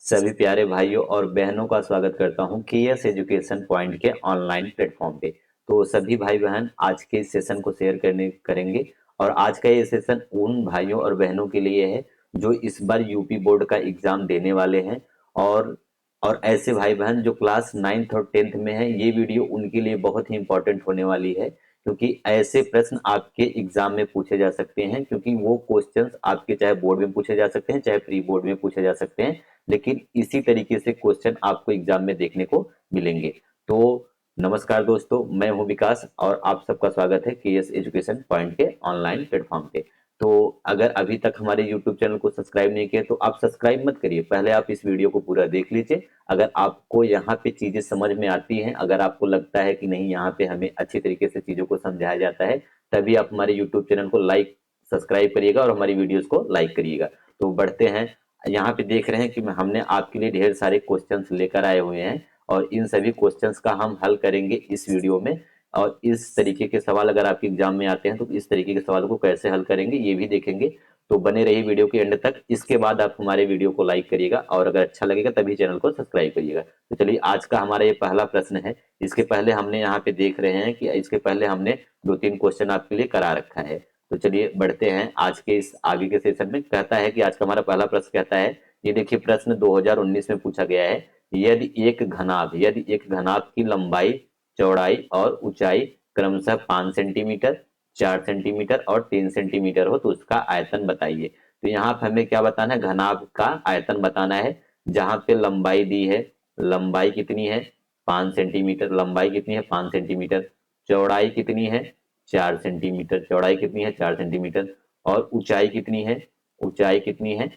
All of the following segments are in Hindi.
सभी प्यारे भाइयों और बहनों का स्वागत करता हूं केएस एजुकेशन पॉइंट के ऑनलाइन प्लेटफॉर्म पे। तो सभी भाई बहन आज के इस सेशन को शेयर करने करेंगे। और आज का ये सेशन उन भाइयों और बहनों के लिए है जो इस बार यूपी बोर्ड का एग्जाम देने वाले हैं। और और ऐसे भाई बहन जो क्लास 9th और 10th में है, ये वीडियो उनके लिए बहुत ही इंपॉर्टेंट होने वाली है, क्योंकि ऐसे प्रश्न आपके एग्जाम में पूछे जा सकते हैं। क्योंकि वो क्वेश्चंस आपके चाहे बोर्ड में पूछे जा सकते हैं, चाहे प्री बोर्ड में पूछे जा सकते हैं, लेकिन इसी तरीके से क्वेश्चन आपको एग्जाम में देखने को मिलेंगे। तो नमस्कार दोस्तों, मैं हूं विकास और आप सबका स्वागत है केएस एजुकेशन पॉइंट के ऑनलाइन प्लेटफॉर्म पे। तो अगर अभी तक हमारे यूट्यूब चैनल को सब्सक्राइब नहीं किया तो आप सब्सक्राइब मत करिए, पहले आप इस वीडियो को पूरा देख लीजिए। अगर आपको यहाँ पे चीजें समझ में आती हैं, अगर आपको लगता है कि नहीं यहाँ पे हमें अच्छी तरीके से चीजों को समझाया जाता है, तभी आप हमारे यूट्यूब चैनल को लाइक सब्सक्राइब करिएगा और हमारी वीडियोस को लाइक करिएगा। तो बढ़ते हैं। यहाँ पे देख रहे हैं कि हमने आपके लिए ढेर सारे क्वेश्चंस लेकर आए हुए हैं और इन सभी क्वेश्चंस का हम हल करेंगे इस वीडियो में। और इस तरीके के सवाल अगर आपके एग्जाम में आते हैं तो इस तरीके के सवालों को कैसे हल करेंगे ये भी देखेंगे। तो बने रहिए वीडियो के एंड तक। इसके बाद आप हमारे वीडियो को लाइक करिएगा और अगर अच्छा लगेगा तभी चैनल को सब्सक्राइब करिएगा। तो चलिए, आज का हमारा ये पहला प्रश्न है। इसके पहले हमने यहाँ पे देख रहे हैं कि इसके पहले हमने 2-3 क्वेश्चन आपके लिए करा रखा है। तो चलिए बढ़ते हैं आज के इस आगे के सेशन में। कहता है कि आज का हमारा पहला प्रश्न कहता है, ये देखिए प्रश्न 2019 में पूछा गया है। यदि एक घनाभ की लंबाई, चौड़ाई और ऊंचाई क्रमशः 5 सेंटीमीटर, 4 सेंटीमीटर और 3 सेंटीमीटर हो तो उसका आयतन बताइए। तो यहाँ पे हमें क्या बताना है, घनाभ का आयतन बताना है। जहां पे लंबाई दी है, लंबाई कितनी है 5 सेंटीमीटर, लंबाई कितनी है 5 सेंटीमीटर, चौड़ाई कितनी है 4 सेंटीमीटर, चौड़ाई कितनी है 4 सेंटीमीटर, और ऊंचाई कितनी है, ऊंचाई कितनी है,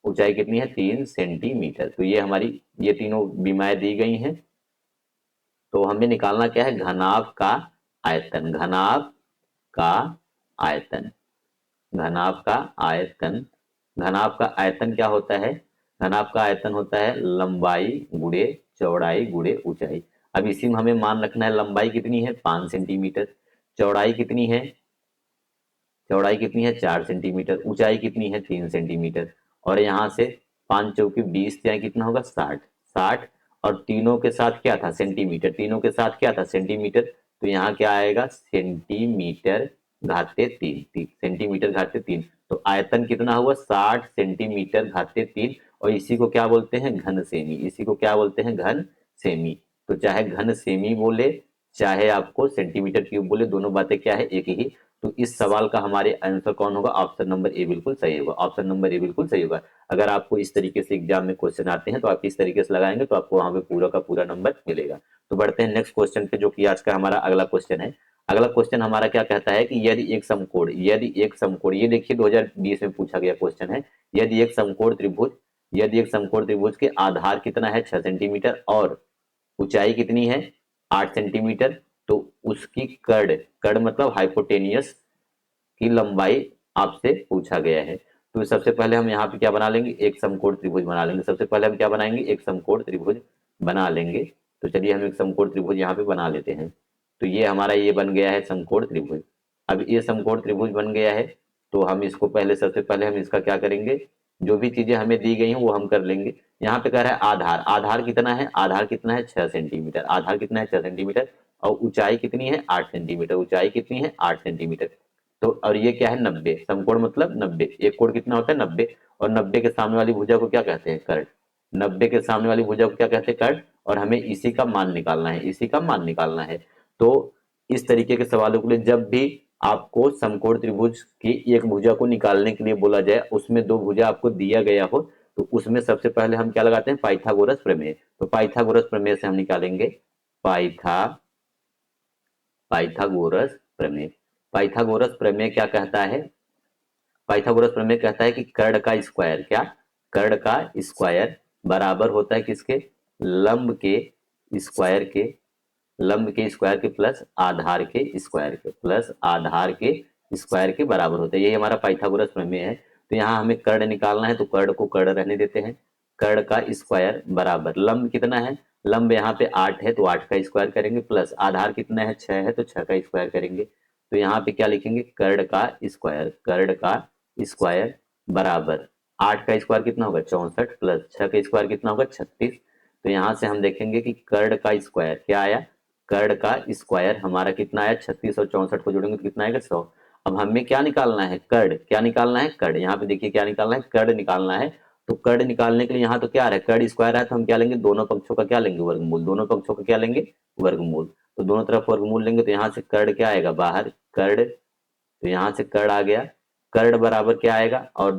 ऊंचाई कितनी है 3 सेंटीमीटर। तो ये हमारी ये तीनों बीमाएं दी गई हैं। तो हमें निकालना क्या है, घनाभ का आयतन, घनाभ का आयतन, घनाभ का आयतन। घनाभ का आयतन क्या होता है, घनाभ का आयतन होता है लंबाई गुणे चौड़ाई गुणे ऊंचाई। अब इसी में हमें मान रखना है, लंबाई कितनी है 5 सेंटीमीटर, चौड़ाई कितनी है, चौड़ाई कितनी है 4 सेंटीमीटर, ऊंचाई कितनी है 3 सेंटीमीटर। और यहाँ से 5 चौकी 20, या कितना होगा 60, 60। और तीनों के साथ क्या था सेंटीमीटर, तीनों के साथ क्या था सेंटीमीटर। तो यहाँ क्या आएगा सेंटीमीटर घाते 3, सेंटीमीटर घाते 3। तो आयतन कितना हुआ 60 सेंटीमीटर घाते 3। और इसी को क्या बोलते हैं घन सेमी, इसी को क्या बोलते हैं घन सेमी। तो चाहे घन सेमी बोले चाहे आपको सेंटीमीटर क्यूब बोले, दोनों बातें क्या है एक ही। तो इस सवाल का हमारे आंसर कौन होगा, ऑप्शन नंबर ए बिल्कुल सही होगा, ऑप्शन नंबर ए बिल्कुल सही होगा। अगर आपको इस तरीके से एग्जाम में क्वेश्चन आते हैं तो आप इस तरीके से लगाएंगे तो आपको वहां पे पूरा का पूरा नंबर मिलेगा। तो बढ़ते हैं नेक्स्ट क्वेश्चन पे, जो कि आज का हमारा अगला क्वेश्चन है। अगला क्वेश्चन हमारा क्या कहता है कि यदि एक समकोण, यदि एक समकोण, ये देखिए 2020 में पूछा गया क्वेश्चन है। यदि एक समकोण त्रिभुज, यदि एक समकोण त्रिभुज के आधार कितना है 6 सेंटीमीटर और ऊंचाई कितनी है 8 सेंटीमीटर, तो उसकी कर्ण, कर्ण मतलब हाइपोटेनियस की लंबाई आपसे पूछा गया है। तो सबसे पहले हम यहाँ पे क्या बना लेंगे, एक समकोण त्रिभुज बना लेंगे। सबसे पहले हम क्या बनाएंगे, एक समकोण त्रिभुज बना लेंगे। तो चलिए हम एक समकोण त्रिभुज यहाँ पे बना लेते हैं। तो ये हमारा ये बन गया है समकोण त्रिभुज। अब ये समकोण त्रिभुज बन गया है, तो हम इसको पहले, सबसे पहले हम इसका क्या करेंगे, जो भी चीजें हमें दी गई हैं वो हम कर लेंगे। यहाँ पे कह रहा है आधार, आधार कितना है, आधार कितना है 6 सेंटीमीटर, आधार कितना है 6 सेंटीमीटर। और ऊंचाई कितनी है 8 सेंटीमीटर, ऊंचाई कितनी है 8 सेंटीमीटर। तो और ये क्या है 90, समकोण मतलब 90, एक कोण कितना होता है 90। और 90 के सामने वाली भुजा को क्या कहते हैं कर्ण, 90 के सामने वाली भुजा को क्या कहते हैं कर्ण। और हमें इसी का मान निकालना है, इसी का मान निकालना है। तो इस तरीके के सवालों के लिए जब भी आपको समकोण त्रिभुज की एक भुजा को निकालने के लिए बोला जाए, उसमें दो भुजा आपको दिया गया हो, तो उसमें सबसे पहले हम क्या लगाते हैं पाइथागोरस प्रमेय। तो पाइथागोरस प्रमेय से हम निकालेंगे पाइथागोरस प्रमेय। पाइथागोरस प्रमेय क्या कहता है, पाइथागोरस प्रमेय कहता है कि कर्ण का स्क्वायर, क्या, कर्ण का स्क्वायर बराबर होता है किसके, लंब के स्क्वायर के, लंब के स्क्वायर के प्लस आधार के स्क्वायर के, प्लस आधार के स्क्वायर के बराबर होता है। यही हमारा पाइथागोरस प्रमेय है। तो यहाँ हमें कर्ण निकालना है, तो कर्ण को कर्ण रहने देते हैं। कर्ण का स्क्वायर बराबर लंब कितना है, लंब यहाँ पे 8 है तो 8 का स्क्वायर करेंगे, प्लस आधार कितना है 6 है तो 6 का स्क्वायर करेंगे। तो यहाँ पे क्या लिखेंगे, कर्ण का स्क्वायर, कर्ण का स्क्वायर बराबर 8 का स्क्वायर कितना होगा 64 प्लस 6 का स्क्वायर कितना होगा 36। तो यहाँ से हम देखेंगे कि कर्ण का स्क्वायर क्या आया, कर्ण का स्क्वायर हमारा कितना आया 36 और 64 को जोड़ेंगे तो कितना आएगा 100। अब हमें क्या निकालना है कर्ण, क्या निकालना है कर्ण, यहाँ पे देखिए क्या निकालना है कर्ण निकालना है। तो कर्ण निकालने के लिए यहाँ तो क्या आ रहा है कर्ण स्क्वायर है तो हम क्या लेंगे दोनों पक्षों का क्या लेंगे वर्गमूल, दोनों पक्षों का क्या लेंगे वर्गमूल। तो दोनों तरफ वर्गमूल लेंगे तो यहाँ से कर्ण क्या आएगा बाहर कर्ण, तो यहाँ से कर्ण आ गया, कर्ण बराबर क्या आएगा और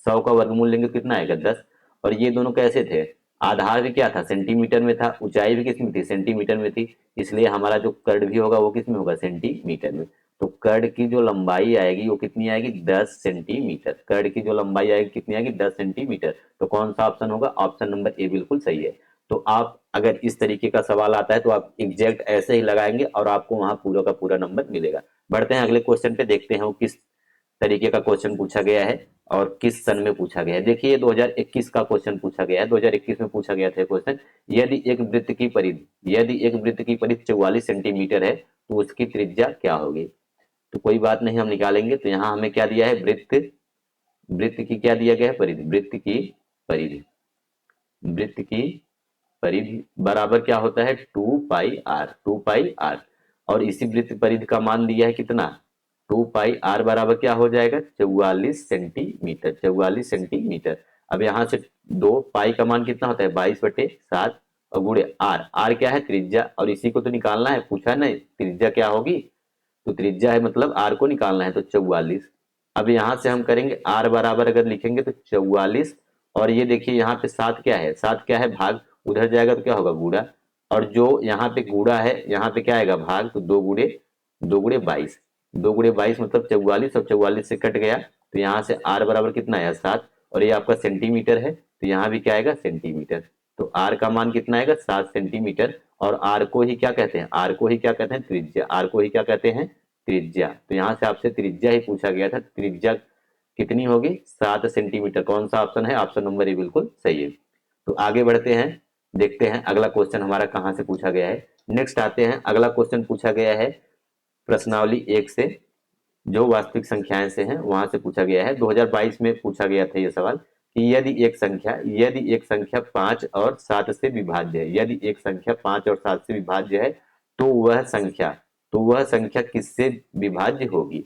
100 का वर्गमूल लेंगे तो कितना आएगा 10। और ये दोनों कैसे थे, आधार भी क्या था सेंटीमीटर में था, ऊंचाई भी किस में थी सेंटीमीटर में थी, इसलिए हमारा जो कर्ण भी होगा वो किस में होगा सेंटीमीटर में। तो कर्ण की जो लंबाई आएगी वो कितनी आएगी 10 सेंटीमीटर, कर्ण की जो लंबाई आएगी कितनी आएगी 10 सेंटीमीटर। तो कौन सा ऑप्शन होगा, ऑप्शन नंबर ए बिल्कुल सही है। तो आप अगर इस तरीके का सवाल आता है तो आप एग्जैक्ट ऐसे ही लगाएंगे और आपको वहां पूरा का पूरा नंबर मिलेगा। बढ़ते हैं अगले क्वेश्चन पे, देखते हैं वो किस तरीके का क्वेश्चन पूछा गया है और किस सन में पूछा गया है। देखिए 2021 का क्वेश्चन पूछा गया है, 2021 में पूछा गया था क्वेश्चन, यदि एक वृत्त की परिधि 44 सेंटीमीटर है तो उसकी त्रिज्या क्या होगी। तो कोई बात नहीं हम निकालेंगे। तो यहाँ हमें क्या दिया है वृत्त, वृत्त की क्या दिया गया है परिधि, वृत्त की परिधि, वृत्त की परिधि बराबर क्या होता है 2 पाई आर, 2 पाई आर। और इसी वृत्त परिधि का मान दिया है कितना 2 पाई आर बराबर क्या हो जाएगा 44 सेंटीमीटर, 44 सेंटीमीटर। अब यहाँ से 2 पाई का मान कितना होता है 22/7 और गुणे आर, आर क्या है त्रिज्या और इसी को तो निकालना है, पूछा नहीं त्रिज्या क्या होगी, तो त्रिज्या है मतलब आर को निकालना है तो 44। अब यहाँ से हम करेंगे आर बराबर अगर लिखेंगे तो 44 और ये देखिए यहाँ पे 7 क्या है, 7 क्या है भाग, उधर जाएगा तो क्या होगा गुणा, और जो यहाँ पे गुणा है यहाँ पे क्या आएगा भाग, तो 2 गुणे 22, 2 गुणे 22 मतलब 44 और 44 से कट गया तो यहाँ से आर बराबर कितना आया 7 और ये आपका सेंटीमीटर है तो यहाँ भी क्या आएगा सेंटीमीटर। तो आर का मान कितना आएगा 7 सेंटीमीटर और आर को ही क्या कहते हैं, आर को ही क्या कहते हैं त्रिज्या, आर को ही क्या कहते हैं त्रिज्या। तो यहाँ से आपसे त्रिज्या ही पूछा गया था, त्रिज्या कितनी होगी 7 सेंटीमीटर। कौन सा ऑप्शन है, ऑप्शन नंबर ए बिल्कुल सही है। तो आगे बढ़ते हैं, देखते हैं अगला क्वेश्चन हमारा कहाँ से पूछा गया है। नेक्स्ट आते हैं, अगला क्वेश्चन पूछा गया है प्रश्नावली 1 से, जो वास्तविक संख्याएं से है वहां से पूछा गया है। 2022 में पूछा गया था ये सवाल कि यदि एक संख्या 5 और 7 से विभाज्य है, यदि एक संख्या 5 और 7 से विभाज्य है तो वह संख्या किससे विभाज्य होगी।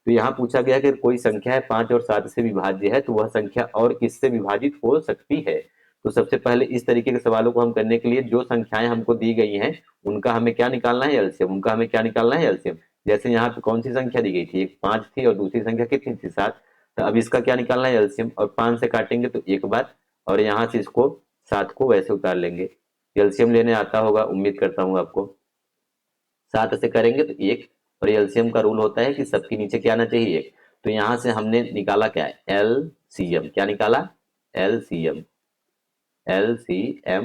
तो यहाँ पूछा गया कि कोई संख्या है 5 और 7 से विभाज्य है तो वह संख्या और किससे विभाजित हो सकती है। तो सबसे पहले इस तरीके के सवालों को हम करने के लिए जो संख्याएं हमको दी गई हैं उनका हमें क्या निकालना है एलसीएम, उनका हमें क्या निकालना है एलसीएम। जैसे यहाँ पे कौन सी संख्या दी गई थी, एक 5 थी और दूसरी संख्या कितनी थी 7। तो अब इसका क्या निकालना है एलसीएम, और 5 से काटेंगे तो एक बार और यहाँ से इसको 7 को वैसे उतार लेंगे। एलसीएम लेने आता होगा उम्मीद करता हूँ आपको। 7 से करेंगे तो एक, और एलसीएम का रूल होता है कि सबके नीचे क्या आना चाहिए एक। तो यहाँ से हमने निकाला क्या है एलसीएम, क्या निकाला एलसीएम, एलसीएम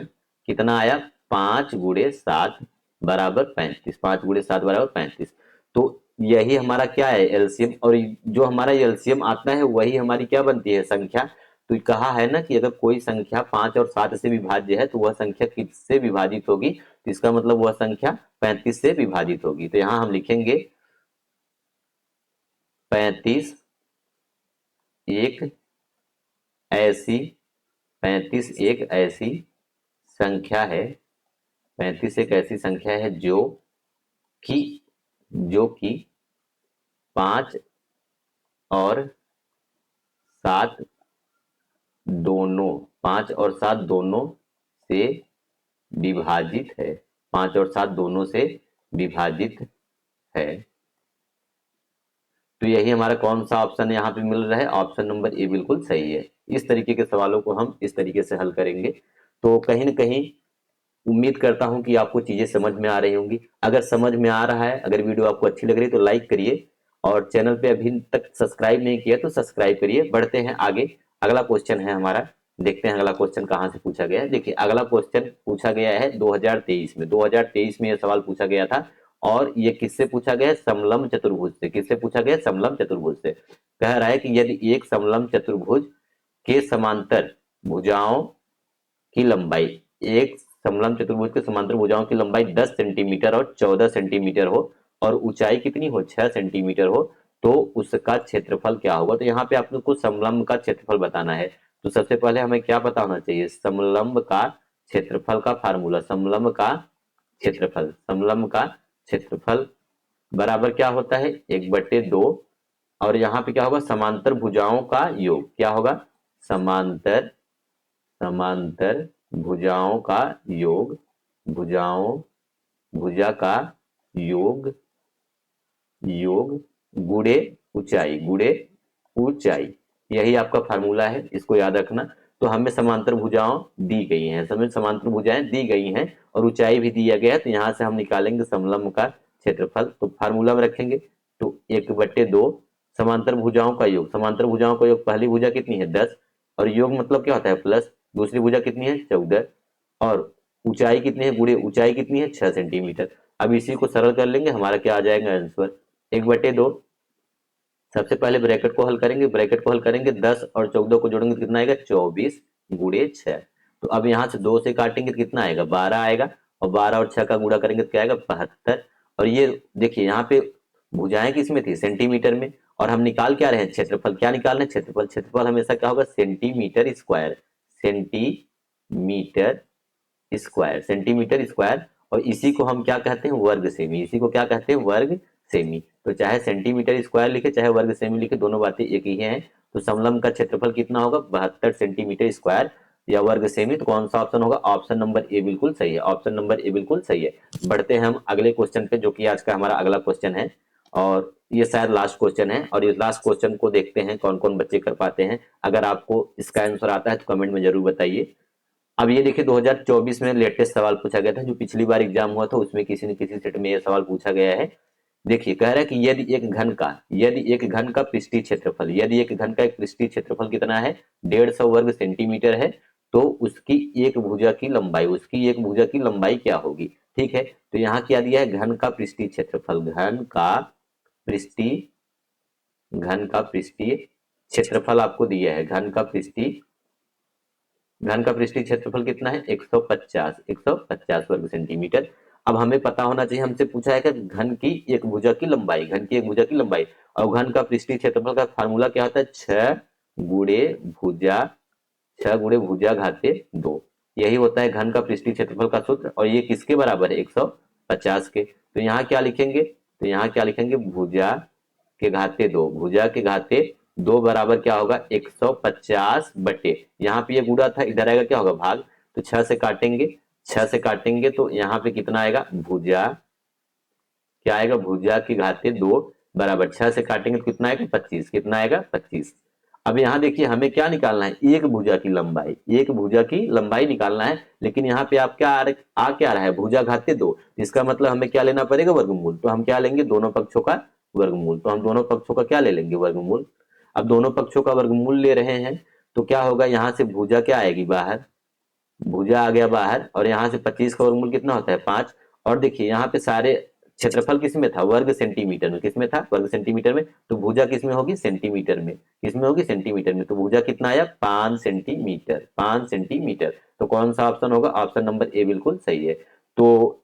कितना आया 5 गुणे 7 बराबर 35, 5 गुणे 7 बराबर 35। तो यही हमारा क्या है एलसीएम, और जो हमारा एलसीएम आता है वही हमारी क्या बनती है संख्या। तो कहा है ना कि अगर कोई संख्या 5 और 7 से विभाज्य है तो वह संख्या किससे विभाजित होगी, तो इसका मतलब वह संख्या 35 से विभाजित होगी। तो यहाँ हम लिखेंगे 35 एक ऐसी 35 एक ऐसी संख्या है, 35 एक ऐसी संख्या है कि जो कि 5 और 7 दोनों 5 और 7 दोनों से विभाजित है, 5 और 7 दोनों से विभाजित है। तो यही हमारा कौन सा ऑप्शन यहाँ पे मिल रहा है, ऑप्शन नंबर ए बिल्कुल सही है। इस तरीके के सवालों को हम इस तरीके से हल करेंगे। तो कहीं ना कहीं उम्मीद करता हूं कि आपको चीजें समझ में आ रही होंगी। अगर समझ में आ रहा है, अगर वीडियो आपको अच्छी लग रही है तो लाइक करिए, और चैनल पे अभी तक सब्सक्राइब नहीं किया तो सब्सक्राइब करिए। बढ़ते हैं आगे, अगला क्वेश्चन है हमारा, देखते हैं अगला क्वेश्चन कहाँ से पूछा गया है। देखिए अगला क्वेश्चन पूछा गया है 2023 में, 2023 में यह सवाल पूछा गया था और ये किससे पूछा गया है समलंब चतुर्भुज से। किससे पूछा गया समलंब चतुर्भुज से। कह रहा है कि यदि एक समलंब चतुर्भुज के समांतर भुजाओं की लंबाई, एक समलंब चतुर्भुज के समांतर भुजाओं की लंबाई 10 सेंटीमीटर और 14 सेंटीमीटर हो और ऊंचाई कितनी हो 6 सेंटीमीटर हो, तो उसका क्षेत्रफल क्या होगा। तो यहाँ पे आपको समलंब का क्षेत्रफल बताना है। तो सबसे पहले हमें क्या पता होना चाहिए, समलंब का क्षेत्रफल का फार्मूला। समलंब का क्षेत्रफल बराबर क्या होता है, 1/2। और यहाँ पे क्या होगा, समांतर भुजाओं का योग। क्या होगा, समांतर समांतर भुजाओं का योग, भुजा का योग, गुणे ऊंचाई। यही आपका फार्मूला है, इसको याद रखना। तो हमें समांतर भुजाओं दी गई हैं, हमें समांतर भुजाएं दी गई हैं और ऊंचाई भी दिया गया है। तो यहाँ से हम निकालेंगे समलंब का क्षेत्रफल। तो फार्मूला में रखेंगे, तो 1/2 समांतर भुजाओं का योग। समांतर भुजाओं का योग, पहली भुजा कितनी है 10, और योग मतलब क्या होता है प्लस। दूसरी भुजा कितनी है 14, और ऊंचाई कितनी है, गुणे ऊंचाई कितनी है 6 सेंटीमीटर। अब इसी को सरल कर लेंगे, हमारा क्या आ जाएगा आंसर, 1/2। सबसे पहले ब्रैकेट को हल करेंगे, 10 और 14 को जोड़ेंगे तो कितना आएगा 24 गुणे 6। तो अब यहाँ से 2 से काटेंगे तो कितना आएगा 12 आएगा, और 12 और 6 का गुणा करेंगे तो क्या आएगा 72। और ये देखिए यहाँ पे भुजाएं किसमें थी, सेंटीमीटर में, और हम निकाल क्या रहे हैं क्षेत्रफल। क्या निकाल रहे हैं, क्षेत्रफल हमेशा क्या होगा, सेंटीमीटर स्क्वायर, सेंटीमीटर स्क्वायर। और इसी को हम क्या कहते हैं, वर्ग सेमी। इसी को क्या कहते हैं, वर्ग सेमी। तो चाहे सेंटीमीटर स्क्वायर लिखे चाहे वर्ग सेमी लिखे, दोनों बातें एक ही हैं। तो समलंब का क्षेत्रफल कितना होगा, 72 सेंटीमीटर स्क्वायर या वर्ग सेमी। तो कौन सा ऑप्शन होगा, ऑप्शन नंबर ए बिल्कुल सही है, ऑप्शन नंबर ए बिल्कुल सही है। बढ़ते हैं हम अगले क्वेश्चन पे, जो कि आज का हमारा अगला क्वेश्चन है, और ये शायद लास्ट क्वेश्चन है। और इस लास्ट क्वेश्चन को देखते हैं कौन कौन बच्चे कर पाते हैं। अगर आपको इसका आंसर आता है तो कमेंट में जरूर बताइए। अब ये देखिए 2024 में लेटेस्ट सवाल पूछा गया था, जो पिछली बार एग्जाम हुआ था उसमें किसी न किसी सेट में ये सवाल पूछा गया है। देखिए कह रहा है कि यदि एक घन का पृष्ठीय क्षेत्रफल, यदि एक घन का एक पृष्ठीय क्षेत्रफल कितना है 150 वर्ग सेंटीमीटर है, तो उसकी एक भुजा की लंबाई क्या होगी। ठीक है, तो यहाँ क्या दिया है, घन का पृष्ठीय क्षेत्रफल, घन का पृष्ठीय क्षेत्रफल आपको दिया है। घन का पृष्ठीय क्षेत्रफल कितना है 150 वर्ग सेंटीमीटर। अब हमें पता होना चाहिए, हमसे पूछा है कि घन की एक भुजा की लंबाई, और घन का पृष्ठीय क्षेत्रफल का फार्मूला क्या होता है, 6 गुणे भुजा घाते 2। यही होता है घन का पृष्ठीय क्षेत्रफल का सूत्र, और ये किसके बराबर है 150 के। तो यहाँ क्या लिखेंगे, भुजा के घाते 2 बराबर क्या होगा 150 बटे, यहाँ पे ये गुणा था, इधर आएगा क्या होगा भाग। तो 6 से काटेंगे तो यहाँ पे कितना आएगा, भुजा की घाते 2 बराबर 6 से काटेंगे तो कितना आएगा 25। अब यहाँ देखिए हमें क्या निकालना है, एक भुजा की लंबाई निकालना है। लेकिन यहाँ पे आप क्या आ रहा है, भुजा घाते 2, इसका मतलब हमें क्या लेना पड़ेगा, वर्गमूल। तो हम क्या लेंगे, दोनों पक्षों का वर्गमूल। तो हम दोनों पक्षों का क्या ले लेंगे, वर्गमूल। अब दोनों पक्षों का वर्गमूल ले रहे हैं, तो क्या होगा, यहाँ से भुजा क्या आएगी बाहर, भुजा आ गया बाहर, और यहाँ से 25 का वर्गमूल कितना होता है 5। और देखिए यहाँ पे सारे क्षेत्रफल किसमें था, वर्ग सेंटीमीटर में, वर्ग सेंटीमीटर में। तो भुजा किसमें होगी, सेंटीमीटर में, तो भुजा कितना आया 5 सेंटीमीटर। तो कौन सा ऑप्शन होगा, ऑप्शन नंबर ए बिल्कुल सही है। तो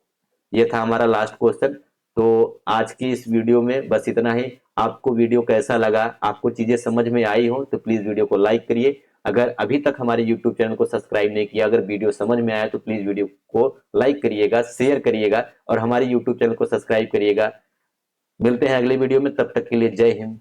ये था हमारा लास्ट क्वेश्चन। तो आज की इस वीडियो में बस इतना ही। आपको वीडियो कैसा लगा, आपको चीजें समझ में आई हो तो प्लीज वीडियो को लाइक करिए। अगर अभी तक हमारे YouTube चैनल को सब्सक्राइब नहीं किया, अगर वीडियो समझ में आया तो प्लीज वीडियो को लाइक करिएगा, शेयर करिएगा, और हमारे YouTube चैनल को सब्सक्राइब करिएगा। मिलते हैं अगले वीडियो में, तब तक के लिए जय हिंद।